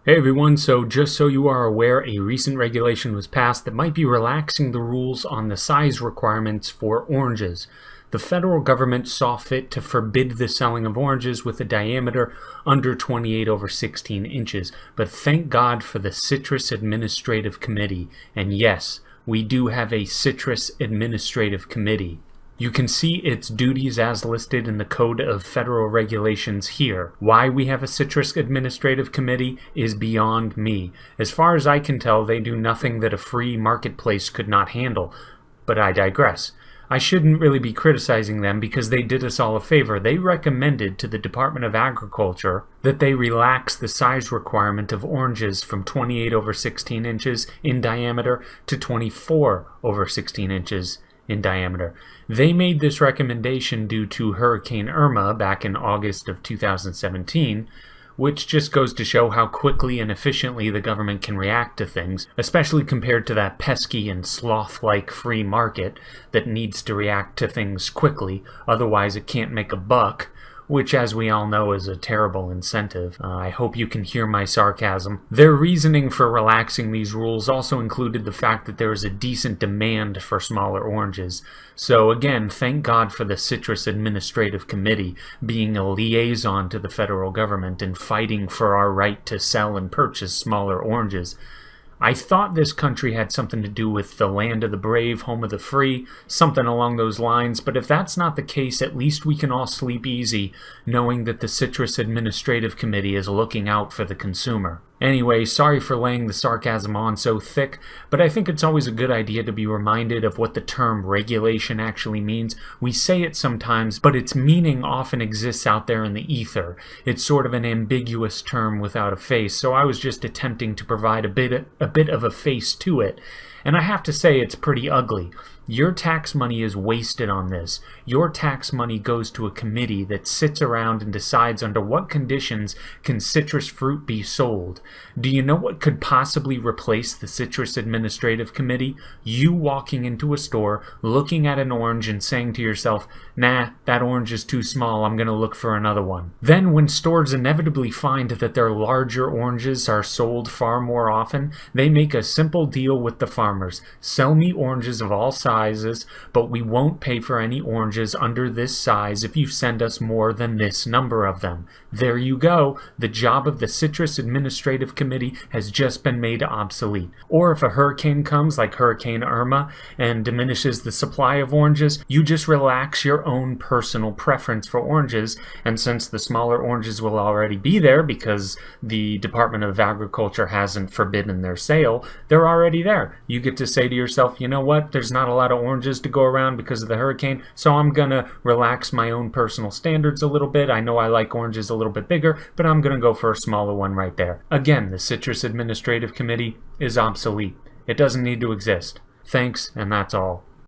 Hey everyone, so just so you are aware, a recent regulation was passed that might be relaxing the rules on the size requirements for oranges. The federal government saw fit to forbid the selling of oranges with a diameter under 28/16 inches, but thank God for the Citrus Administrative Committee. And yes, we do have a Citrus Administrative Committee. You can see its duties as listed in the Code of Federal Regulations here. Why we have a Citrus Administrative Committee is beyond me. As far as I can tell, they do nothing that a free marketplace could not handle. But I digress. I shouldn't really be criticizing them because they did us all a favor. They recommended to the Department of Agriculture that they relax the size requirement of oranges from 28/16 inches in diameter to 24/16 inches in diameter. They made this recommendation due to Hurricane Irma back in August of 2017, which just goes to show how quickly and efficiently the government can react to things, especially compared to that pesky and sloth-like free market that needs to react to things quickly, otherwise it can't make a buck, which, as we all know, is a terrible incentive. I hope you can hear my sarcasm. Their reasoning for relaxing these rules also included the fact that there is a decent demand for smaller oranges. So again, thank God for the Citrus Administrative Committee being a liaison to the federal government and fighting for our right to sell and purchase smaller oranges. I thought this country had something to do with the land of the brave, home of the free, something along those lines, but if that's not the case, at least we can all sleep easy knowing that the Citrus Administrative Committee is looking out for the consumer. Anyway, sorry for laying the sarcasm on so thick, but I think it's always a good idea to be reminded of what the term regulation actually means. We say it sometimes, but its meaning often exists out there in the ether. It's sort of an ambiguous term without a face, so I was just attempting to provide a bit of a face to it. And I have to say it's pretty ugly. Your tax money is wasted on this. Your tax money goes to a committee that sits around and decides under what conditions can citrus fruit be sold. Do you know what could possibly replace the Citrus Administrative Committee? You walking into a store, looking at an orange and saying to yourself, nah, that orange is too small, I'm going to look for another one. Then when stores inevitably find that their larger oranges are sold far more often, they make a simple deal with the farmers. Sell me oranges of all sizes, but we won't pay for any oranges under this size if you send us more than this number of them. There you go. The job of the Citrus Administrative Committee has just been made obsolete. Or if a hurricane comes, like Hurricane Irma, and diminishes the supply of oranges, you just relax your own personal preference for oranges, and since the smaller oranges will already be there because the Department of Agriculture hasn't forbidden their sale, they're already there. You get to say to yourself, you know what, there's not a lot of oranges to go around because of the hurricane, so I'm gonna relax my own personal standards a little bit. I know I like oranges a little bit bigger, but I'm gonna go for a smaller one right there. Again, the Citrus Administrative Committee is obsolete. It doesn't need to exist. Thanks, and that's all.